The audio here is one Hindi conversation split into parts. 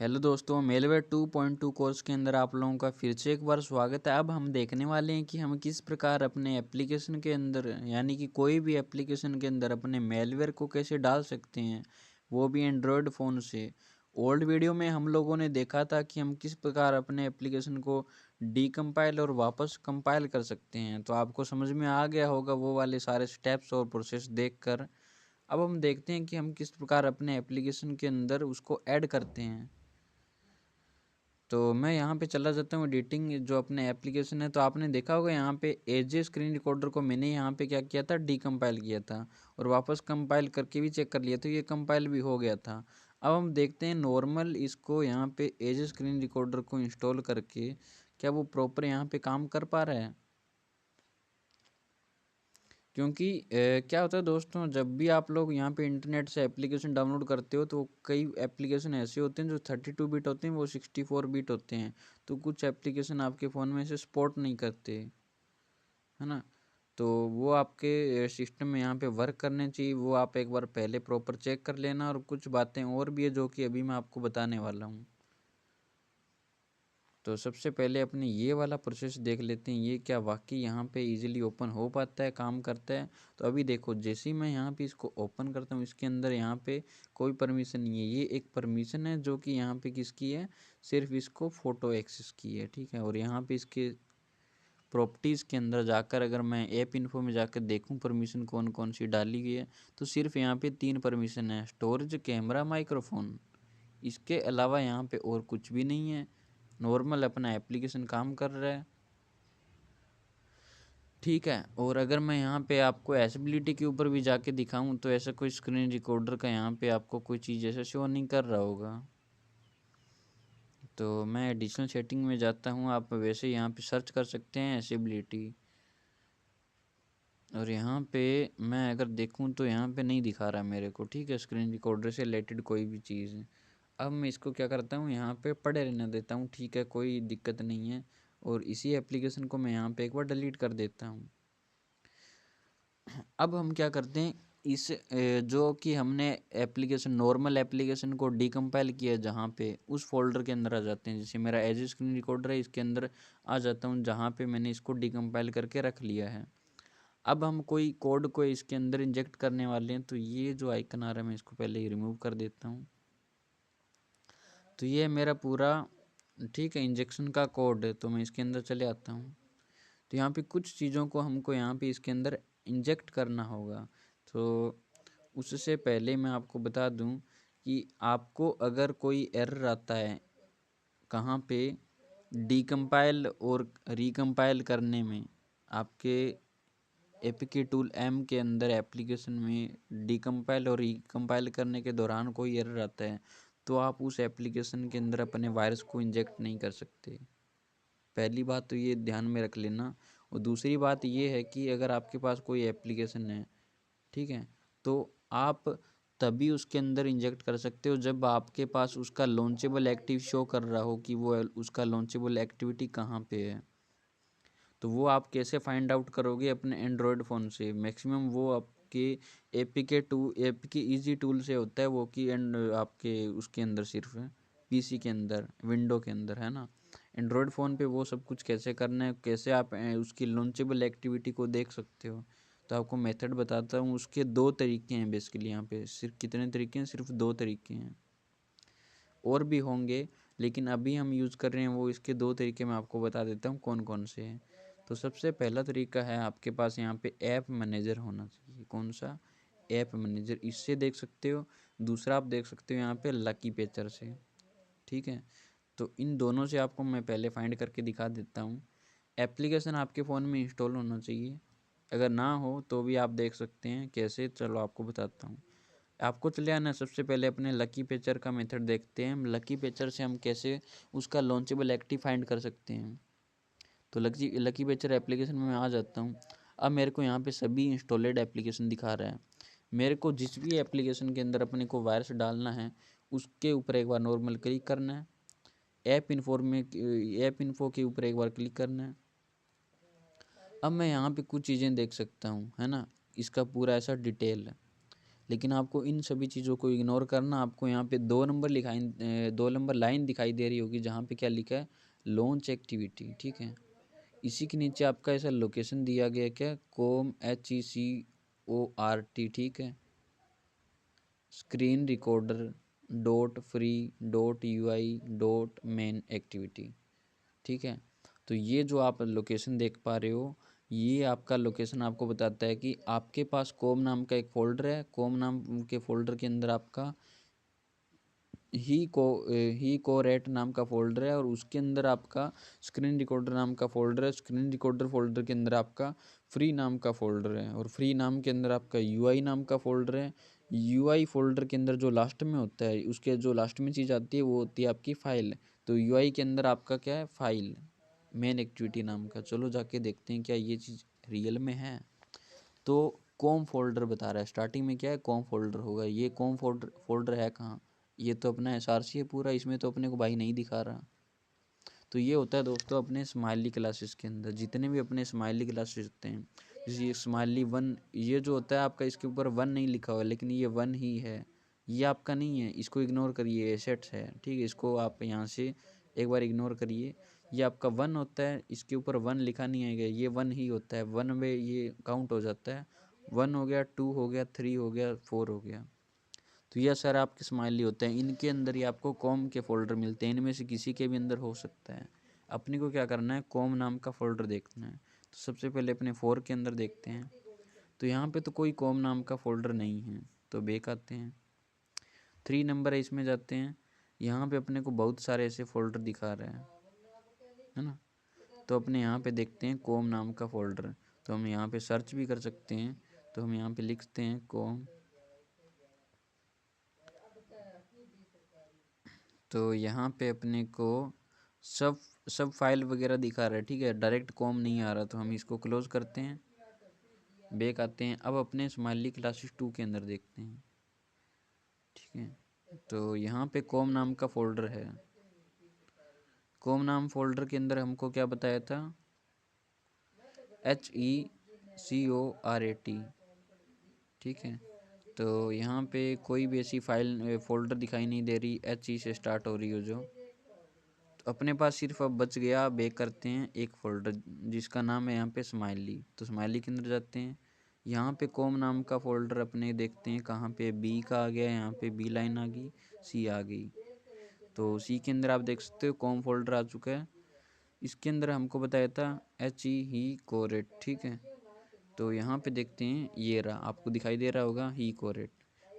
हेलो दोस्तों, मेलवेयर 2.2 कोर्स के अंदर आप लोगों का फिर से एक बार स्वागत है। अब हम देखने वाले हैं कि हम किस प्रकार अपने एप्लीकेशन के अंदर यानी कि कोई भी एप्लीकेशन के अंदर अपने मेलवेयर को कैसे डाल सकते हैं, वो भी एंड्रॉयड फ़ोन से। ओल्ड वीडियो में हम लोगों ने देखा था कि हम किस प्रकार अपने एप्लीकेशन को डीकम्पाइल और वापस कंपाइल कर सकते हैं। तो आपको समझ में आ गया होगा वो वाले सारे स्टेप्स और प्रोसेस देखकर। अब हम देखते हैं कि हम किस प्रकार अपने एप्लीकेशन के अंदर उसको ऐड करते हैं। तो मैं यहाँ पे चला जाता हूँ एडिटिंग जो अपने एप्लीकेशन है। तो आपने देखा होगा यहाँ पे एज स्क्रीन रिकॉर्डर को मैंने यहाँ पे क्या किया था, डीकम्पाइल किया था और वापस कंपाइल करके भी चेक कर लिया, तो ये कंपाइल भी हो गया था। अब हम देखते हैं नॉर्मल इसको यहाँ पे एज स्क्रीन रिकॉर्डर को इंस्टॉल करके क्या वो प्रॉपर यहाँ पे काम कर पा रहा है। क्योंकि क्या होता है दोस्तों, जब भी आप लोग यहाँ पे इंटरनेट से एप्लीकेशन डाउनलोड करते हो तो कई एप्लीकेशन ऐसे होते हैं जो 32 बिट होते हैं, वो 64 बिट होते हैं। तो कुछ एप्लीकेशन आपके फ़ोन में से सपोर्ट नहीं करते, है ना। तो वो आपके सिस्टम में यहाँ पे वर्क करने चाहिए, वो आप एक बार पहले प्रॉपर चेक कर लेना। और कुछ बातें और भी है जो कि अभी मैं आपको बताने वाला हूँ। तो सबसे पहले अपने ये वाला प्रोसेस देख लेते हैं, ये क्या वाकई यहाँ पे इजीली ओपन हो पाता है, काम करता है। तो अभी देखो, जैसे ही मैं यहाँ पे इसको ओपन करता हूँ, इसके अंदर यहाँ पे कोई परमिशन नहीं है। ये एक परमिशन है जो कि यहाँ पे किसकी है, सिर्फ इसको फ़ोटो एक्सेस की है, ठीक है। और यहाँ पे इसके प्रॉपर्टीज़ के अंदर जाकर अगर मैं ऐप इन्फो में जाकर देखूँ परमिशन कौन कौन सी डाली गई है, तो सिर्फ यहाँ पे 3 परमिशन है, स्टोरेज, कैमरा, माइक्रोफोन। इसके अलावा यहाँ पे और कुछ भी नहीं है। नॉर्मल अपना एप्लीकेशन काम कर रहा है, ठीक है। और अगर मैं यहाँ पे आपको एसेबिलिटी के ऊपर भी जाके दिखाऊं तो ऐसा कोई स्क्रीन रिकॉर्डर का यहाँ पे आपको कोई चीज़ ऐसा शो नहीं कर रहा होगा। तो मैं एडिशनल सेटिंग में जाता हूँ, आप वैसे यहाँ पे सर्च कर सकते हैं एसेबिलिटी। और यहाँ पे मैं अगर देखूँ तो यहाँ पे नहीं दिखा रहा मेरे को, ठीक है, स्क्रीन रिकॉर्डर से रिलेटेड कोई भी चीज़। अब मैं इसको क्या करता हूँ, यहाँ पे पड़े रहने देता हूँ, ठीक है, कोई दिक्कत नहीं है। और इसी एप्लीकेशन को मैं यहाँ पे एक बार डिलीट कर देता हूँ। अब हम क्या करते हैं, इस जो कि हमने एप्लीकेशन नॉर्मल एप्लीकेशन को डीकम्पाइल किया जहाँ पे, उस फोल्डर के अंदर आ जाते हैं। जैसे मेरा एज स्क्रीन रिकॉर्डर है, इसके अंदर आ जाता हूँ जहाँ पे मैंने इसको डीकम्पाइल करके रख लिया है। अब हम कोई कोड को इसके अंदर इंजेक्ट करने वाले हैं, तो ये जो आइकन आ रहा है मैं इसको पहले ही रिमूव कर देता हूँ। तो ये मेरा पूरा, ठीक है, इंजेक्शन का कोड है। तो मैं इसके अंदर चले आता हूँ। तो यहाँ पे कुछ चीज़ों को हमको यहाँ पे इसके अंदर इंजेक्ट करना होगा। तो उससे पहले मैं आपको बता दूँ कि आपको अगर कोई एरर आता है कहाँ पे, डीकम्पाइल और रिकम्पाइल करने में, आपके एपीके टूल एम के अंदर एप्लीकेशन में डीकम्पाइल और रिकम्पाइल करने के दौरान कोई एरर आता है, तो आप उस एप्लीकेशन के अंदर अपने वायरस को इंजेक्ट नहीं कर सकते। पहली बात तो ये ध्यान में रख लेना। और दूसरी बात ये है कि अगर आपके पास कोई एप्लीकेशन है, ठीक है, तो आप तभी उसके अंदर इंजेक्ट कर सकते हो जब आपके पास उसका लॉन्चेबल एक्टिव शो कर रहा हो कि वो उसका लॉन्चेबल एक्टिविटी कहाँ पे है। तो वो आप कैसे फाइंड आउट करोगे, अपने एंड्रॉयड फ़ोन से। मैक्सिमम वो आपके एपीके ईजी टूल से होता है वो, कि एंड आपके उसके अंदर सिर्फ पीसी के अंदर, विंडो के अंदर, है ना। एंड्रॉयड फ़ोन पे वो सब कुछ कैसे करना है, कैसे आप उसकी लॉन्चेबल एक्टिविटी को देख सकते हो, तो आपको मेथड बताता हूँ। उसके 2 तरीके हैं बेसिकली यहाँ पे। सिर्फ कितने तरीके हैं, सिर्फ 2 तरीके हैं, और भी होंगे, लेकिन अभी हम यूज़ कर रहे हैं वो इसके 2 तरीके मैं आपको बता देता हूँ कौन कौन से हैं। तो सबसे पहला तरीका है, आपके पास यहाँ पे ऐप मैनेजर होना चाहिए। कौन सा, ऐप मैनेजर, इससे देख सकते हो। दूसरा आप देख सकते हो यहाँ पे लकी पेचर से, ठीक है। तो इन दोनों से आपको मैं पहले फाइंड करके दिखा देता हूँ। एप्लीकेशन आपके फ़ोन में इंस्टॉल होना चाहिए, अगर ना हो तो भी आप देख सकते हैं कैसे, चलो आपको बताता हूँ। आपको चले आना, सबसे पहले अपने लकी पेचर का मेथड देखते हैं। लकी पेचर से हम कैसे उसका लॉन्चेबल एक्टिव फाइंड कर सकते हैं। तो लकी लकी पेचर एप्लीकेशन में मैं आ जाता हूँ। अब मेरे को यहाँ पे सभी इंस्टॉलेड एप्लीकेशन दिखा रहा है। मेरे को जिस भी एप्लीकेशन के अंदर अपने को वायरस डालना है उसके ऊपर एक बार नॉर्मल क्लिक करना है। ऐप इन्फो के ऊपर एक बार क्लिक करना है। अब मैं यहाँ पे कुछ चीज़ें देख सकता हूँ, है ना। इसका पूरा ऐसा डिटेल है, लेकिन आपको इन सभी चीज़ों को इग्नोर करना। आपको यहाँ पे 2 नंबर लाइन दिखाई दे रही होगी जहाँ पे क्या लिखा है, लॉन्च एक्टिविटी, ठीक है। इसी के नीचे आपका ऐसा लोकेशन दिया गया क्या, कॉम HECORT, ठीक है, screen recorder dot free dot UI dot main activity, ठीक है। तो ये जो आप लोकेशन देख पा रहे हो, ये आपका लोकेशन आपको बताता है कि आपके पास कॉम नाम का एक फ़ोल्डर है। कॉम नाम के फ़ोल्डर के अंदर आपका ही कोरेट नाम का फ़ोल्डर है और उसके अंदर आपका स्क्रीन रिकॉर्डर नाम का फ़ोल्डर है। स्क्रीन रिकॉर्डर फ़ोल्डर के अंदर आपका फ्री नाम का फ़ोल्डर है और फ्री नाम के अंदर आपका UI नाम का फ़ोल्डर है। UI फ़ोल्डर के अंदर जो लास्ट में होता है, उसके जो लास्ट में चीज़ आती है वो होती है आपकी फ़ाइल। तो UI के अंदर आपका क्या है, फ़ाइल मेन एक्टिविटी नाम का। चलो जाके देखते हैं क्या ये चीज़ रियल में है। तो कॉम फोल्डर बता रहा है, स्टार्टिंग में क्या है, कॉम फोल्डर होगा। ये कॉम फोल्डर है कहाँ, ये तो अपना SRC है पूरा, इसमें तो अपने को भाई नहीं दिखा रहा। तो ये होता है दोस्तों अपने स्माइली क्लासेस के अंदर, जितने भी अपने स्माइली क्लासेस होते हैं, जैसे ये स्माइली 1, ये जो होता है आपका, इसके ऊपर 1 नहीं लिखा हुआ है लेकिन ये 1 ही है, ये आपका नहीं है, इसको इग्नोर करिए, एसेट्स है, ठीक है। इसको आप यहाँ से एक बार इग्नोर करिए। ये आपका 1 होता है, इसके ऊपर 1 लिखा नहीं आएगा, ये 1 ही होता है, 1 में ये काउंट हो जाता है। 1 हो गया, 2 हो गया, 3 हो गया, 4 हो गया। तो ये सर आपके स्माइली होते हैं, इनके अंदर ही आपको कॉम के फ़ोल्डर मिलते हैं, इनमें से किसी के भी अंदर हो सकता है। अपने को क्या करना है, कॉम नाम का फ़ोल्डर देखना है। तो सबसे पहले अपने 4 के अंदर देखते हैं। तो यहाँ पे तो कोई कॉम नाम का फ़ोल्डर नहीं है, तो बैक आते हैं। 3 नंबर है, इसमें जाते हैं। यहाँ पे अपने को बहुत सारे ऐसे फ़ोल्डर दिखा रहा है ना। तो अपने यहाँ पे देखते हैं कॉम नाम का फ़ोल्डर। तो हम यहाँ पे सर्च भी कर सकते हैं। तो हम यहाँ पे लिखते हैं कॉम। तो यहाँ पे अपने को सब सब फाइल वगैरह दिखा रहा है, ठीक है, डायरेक्ट कॉम नहीं आ रहा। तो हम इसको क्लोज़ करते हैं, बैक आते हैं। अब अपने स्माइली क्लासेस 2 के अंदर देखते हैं, ठीक है। तो यहाँ पे कॉम नाम का फ़ोल्डर है। कॉम नाम फ़ोल्डर के अंदर हमको क्या बताया था, HECORAT, ठीक है। तो यहाँ पे कोई भी ऐसी फाइल फ़ोल्डर दिखाई नहीं दे रही HE से स्टार्ट हो रही हो जो। तो अपने पास सिर्फ अब बच गया, बैक करते हैं, एक फ़ोल्डर जिसका नाम है यहाँ पे स्माइली। तो स्माइली के अंदर जाते हैं। यहाँ पे कॉम नाम का फ़ोल्डर अपने देखते हैं कहाँ पे, बी का आ गया, यहाँ पे बी लाइन आ गई, सी आ गई। तो सी के अंदर आप देख सकते हो कॉम फोल्डर आ चुका है। इसके अंदर हमको बताया था HECORAT, ठीक है। तो यहाँ पे देखते हैं, ये रहा, आपको दिखाई दे रहा होगा ही कोरेट।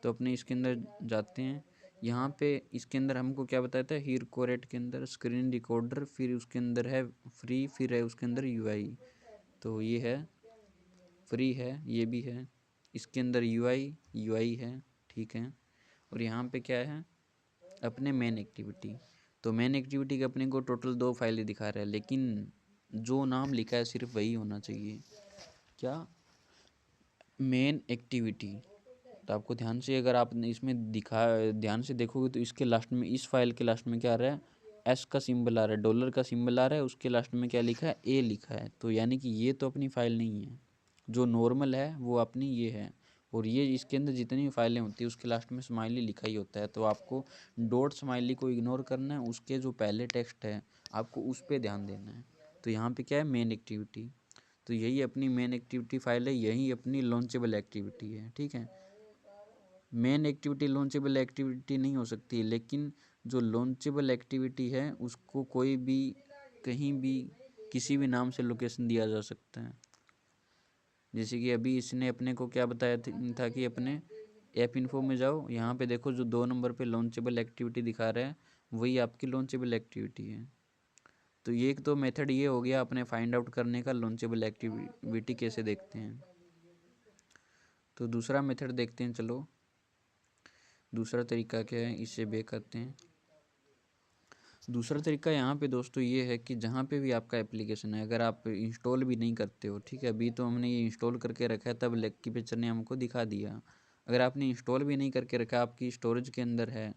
तो अपने इसके अंदर जाते हैं। यहाँ पे इसके अंदर हमको क्या बताया था, हीर कोरेट के अंदर स्क्रीन रिकॉर्डर, फिर उसके अंदर है फ्री, फिर है उसके अंदर UI। तो ये है फ्री है, ये भी है, इसके अंदर UI है, ठीक है। और यहाँ पे क्या है, अपने मेन एक्टिविटी। तो मेन एक्टिविटी के अपने को टोटल 2 फाइलें दिखा रहा है, लेकिन जो नाम लिखा है सिर्फ वही होना चाहिए, क्या, मेन एक्टिविटी। तो आपको ध्यान से, अगर आप इसमें ध्यान से देखोगे तो इसके लास्ट में, इस फाइल के लास्ट में क्या आ रहा है, S का सिंबल आ रहा है, डॉलर का सिंबल आ रहा है, उसके लास्ट में क्या लिखा है, A लिखा है। तो यानी कि ये तो अपनी फाइल नहीं है, जो नॉर्मल है वो अपनी ये है। और ये इसके अंदर जितनी भी फाइलें होती है उसके लास्ट में स्माइली लिखा ही होता है। तो आपको डॉट स्माइली को इग्नोर करना है, उसके जो पहले टेक्स्ट है आपको उस पर ध्यान देना है। तो यहाँ पे क्या है, मेन एक्टिविटी। तो यही अपनी मेन एक्टिविटी फाइल है, यही अपनी लॉन्चेबल एक्टिविटी है, ठीक है। मेन एक्टिविटी लॉन्चेबल एक्टिविटी नहीं हो सकती, लेकिन जो लॉन्चेबल एक्टिविटी है उसको कोई भी कहीं भी किसी भी नाम से लोकेशन दिया जा सकता है। जैसे कि अभी इसने अपने को क्या बताया था कि अपने ऐप इन्फो में जाओ, यहाँ पे देखो जो 2 नंबर पे लॉन्चेबल एक्टिविटी दिखा रहा है वही आपकी लॉन्चेबल एक्टिविटी है। तो ये एक तो मेथड ये हो गया अपने फाइंड आउट करने का, लॉन्चेबल एक्टिविटी कैसे देखते हैं। तो दूसरा मेथड देखते हैं, चलो दूसरा तरीका क्या है, इससे बैक करते हैं। दूसरा तरीका यहाँ पे दोस्तों ये है कि जहाँ पे भी आपका एप्लीकेशन है, अगर आप इंस्टॉल भी नहीं करते हो, ठीक है, अभी तो हमने ये इंस्टॉल करके रखा है, तब लक्की पिक्चर ने हमको दिखा दिया। अगर आपने इंस्टॉल भी नहीं करके रखा, आपकी स्टोरेज के अंदर है,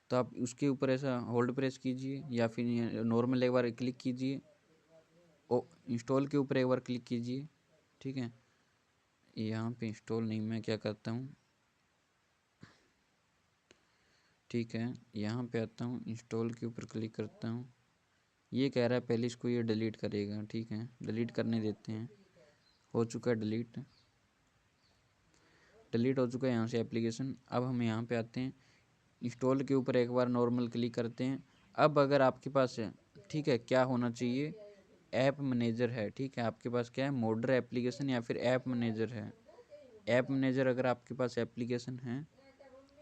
तो आप उसके ऊपर ऐसा होल्ड प्रेस कीजिए या फिर नॉर्मल एक बार क्लिक कीजिए, ओ इंस्टॉल के ऊपर एक बार क्लिक कीजिए, ठीक है। यहाँ पे इंस्टॉल नहीं, मैं क्या करता हूँ, ठीक है, यहाँ पे आता हूँ, इंस्टॉल के ऊपर क्लिक करता हूँ। ये कह रहा है पहले इसको ये डिलीट करेगा। ठीक है, डिलीट करने देते हैं। हो चुका है डिलीट, डिलीट हो चुका है यहाँ से एप्लीकेशन। अब हम यहाँ पे आते हैं, इंस्टॉल के ऊपर एक बार नॉर्मल क्लिक करते हैं। अब अगर आपके पास है, ठीक है, क्या होना चाहिए, ऐप मैनेजर है। ठीक है, आपके पास क्या है, मोडर एप्लीकेशन या फिर ऐप मैनेजर है। ऐप मैनेजर अगर आपके पास एप्लीकेशन है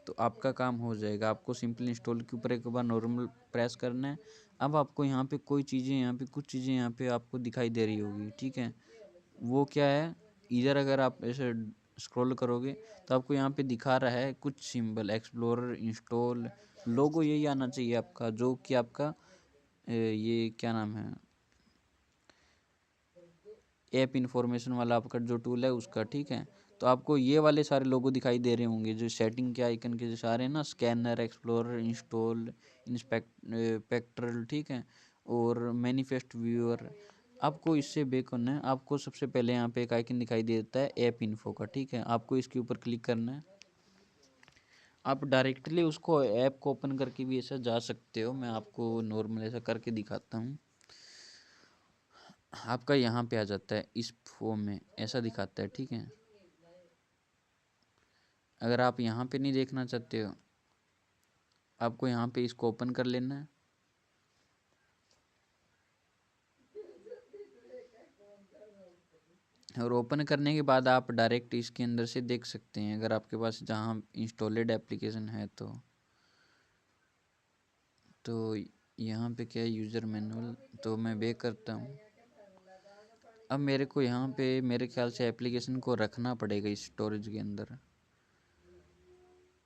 तो आपका काम हो जाएगा। आपको सिंपल इंस्टॉल के ऊपर एक बार नॉर्मल प्रेस करना है। अब आपको यहाँ पे कोई चीज़ें, यहाँ पे कुछ चीज़ें यहाँ पे आपको दिखाई दे रही होगी। ठीक है, वो क्या है, इधर अगर आप ऐसे स्क्रॉल करोगे तो आपको यहाँ पे दिखा रहा है कुछ सिंबल, एक्सप्लोरर, इंस्टॉल, लोगो यही आना चाहिए आपका, जो कि आपका ये क्या नाम है, ऐप इन्फॉर्मेशन वाला आपका जो टूल है उसका। ठीक है, तो आपको ये वाले सारे लोगो दिखाई दे रहे होंगे जो सेटिंग के आइकन के जो सारे हैं ना, स्कैनर, एक्सप्लोरर, इंस्टॉल, इंस्पेक्ट्रल, ठीक है, और मैनिफेस्ट व्यूअर। आपको इससे बेक करना है। आपको सबसे पहले यहाँ पे एक आइकन दिखाई देता है ऐप इन्फो का। ठीक है, आपको इसके ऊपर क्लिक करना है। आप डायरेक्टली उसको ऐप को ओपन करके भी ऐसा जा सकते हो, मैं आपको नॉर्मल ऐसा करके दिखाता हूँ। आपका यहाँ पे आ जाता है इस फॉर्म में, ऐसा दिखाता है। ठीक है, अगर आप यहाँ पे नहीं देखना चाहते हो, आपको यहाँ पे इसको ओपन कर लेना है। और ओपन करने के बाद आप डायरेक्ट इसके अंदर से देख सकते हैं, अगर आपके पास जहाँ इंस्टॉलेड एप्लीकेशन है तो यहाँ पे क्या है, यूज़र मैनुअल, तो मैं बैक करता हूँ। अब मेरे को यहाँ पे मेरे ख्याल से एप्लीकेशन को रखना पड़ेगा इस स्टोरेज के अंदर।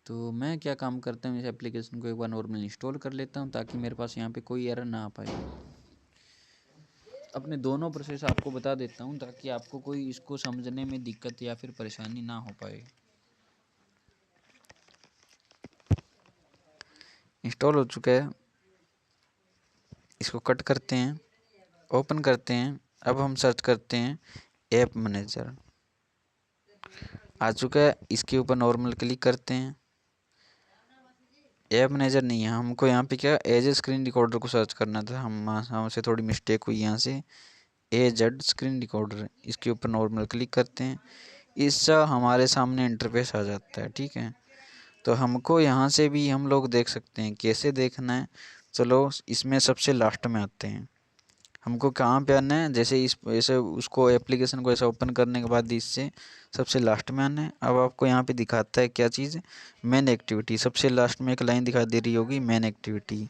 तो मैं क्या काम करता हूँ, इस एप्लीकेशन को एक बार नॉर्मल इंस्टॉल कर लेता हूँ ताकि मेरे पास यहाँ पे कोई एरर ना आ पाए। अपने दोनों प्रोसेस आपको बता देता हूँ ताकि आपको कोई इसको समझने में दिक्कत या फिर परेशानी ना हो पाए। इंस्टॉल हो चुका है, इसको कट करते हैं, ओपन करते हैं। अब हम सर्च करते हैं ऐप मैनेजर, आ चुका है, इसके ऊपर नॉर्मल क्लिक करते हैं। ऐप मैनेजर नहीं है, हमको यहाँ पे क्या एज ए स्क्रीन रिकॉर्डर को सर्च करना था। हमसे थोड़ी मिस्टेक हुई यहाँ से, एजेड स्क्रीन रिकॉर्डर, इसके ऊपर नॉर्मल क्लिक करते हैं। इसका हमारे सामने इंटरफेस आ जाता है। ठीक है, तो हमको यहाँ से भी हम लोग देख सकते हैं, कैसे देखना है, चलो इसमें सबसे लास्ट में आते हैं। हमको कहाँ पे आना है, जैसे इस ऐसे उसको एप्लीकेशन को ऐसा ओपन करने के बाद इससे सबसे लास्ट में आना है। अब आपको यहाँ पे दिखाता है क्या चीज़, मेन एक्टिविटी, सबसे लास्ट में एक लाइन दिखाई दे रही होगी मेन एक्टिविटी।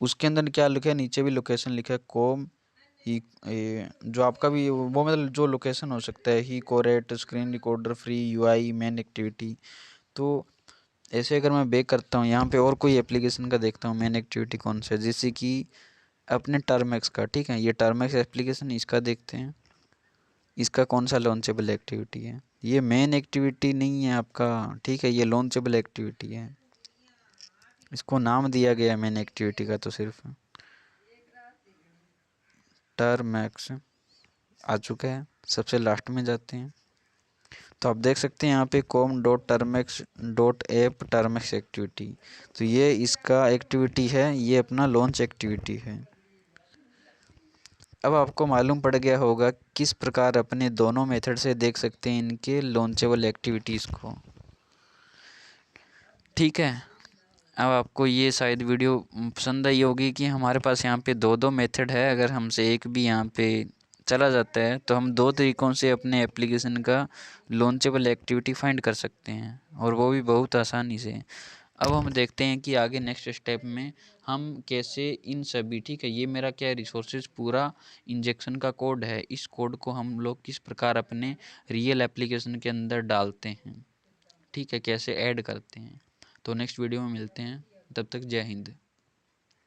उसके अंदर क्या लिखा है, नीचे भी लोकेशन लिखा है, कॉम ही, जो आपका भी वो मतलब जो लोकेशन हो सकता है, hecorat screen recorder free UI main activity. तो ऐसे अगर मैं बैक करता हूँ यहाँ पे और कोई एप्लीकेशन का देखता हूँ मेन एक्टिविटी कौन सा है, जैसे कि अपने टर्मेक्स का। ठीक है, ये टर्मेक्स एप्लीकेशन, इसका देखते हैं, इसका कौन सा लॉन्चेबल एक्टिविटी है। ये मेन एक्टिविटी नहीं है आपका, ठीक है, ये लॉन्चेबल एक्टिविटी है, इसको नाम दिया गया है मेन एक्टिविटी का। तो सिर्फ टर्मेक्स आ चुका है, सबसे लास्ट में जाते हैं तो आप देख सकते हैं यहाँ पे com dot termux dot app termux activity. तो ये इसका एक्टिविटी है, ये अपना लॉन्च एक्टिविटी है। अब आपको मालूम पड़ गया होगा किस प्रकार अपने दोनों मेथड से देख सकते हैं इनके लॉन्चेबल एक्टिविटीज़ को। ठीक है, अब आपको ये शायद वीडियो पसंद आई होगी कि हमारे पास यहाँ पे दो दो मेथड है। अगर हमसे एक भी यहाँ पे चला जाता है तो हम दो तरीक़ों से अपने एप्लीकेशन का लॉन्चेबल एक्टिविटी फाइंड कर सकते हैं, और वो भी बहुत आसानी से। अब हम देखते हैं कि आगे नेक्स्ट स्टेप में हम कैसे इन सभी, ठीक है, ये मेरा क्या रिसोर्सेज पूरा इंजेक्शन का कोड है, इस कोड को हम लोग किस प्रकार अपने रियल एप्लीकेशन के अंदर डालते हैं, ठीक है, कैसे ऐड करते हैं। तो नेक्स्ट वीडियो में मिलते हैं, तब तक जय हिंद।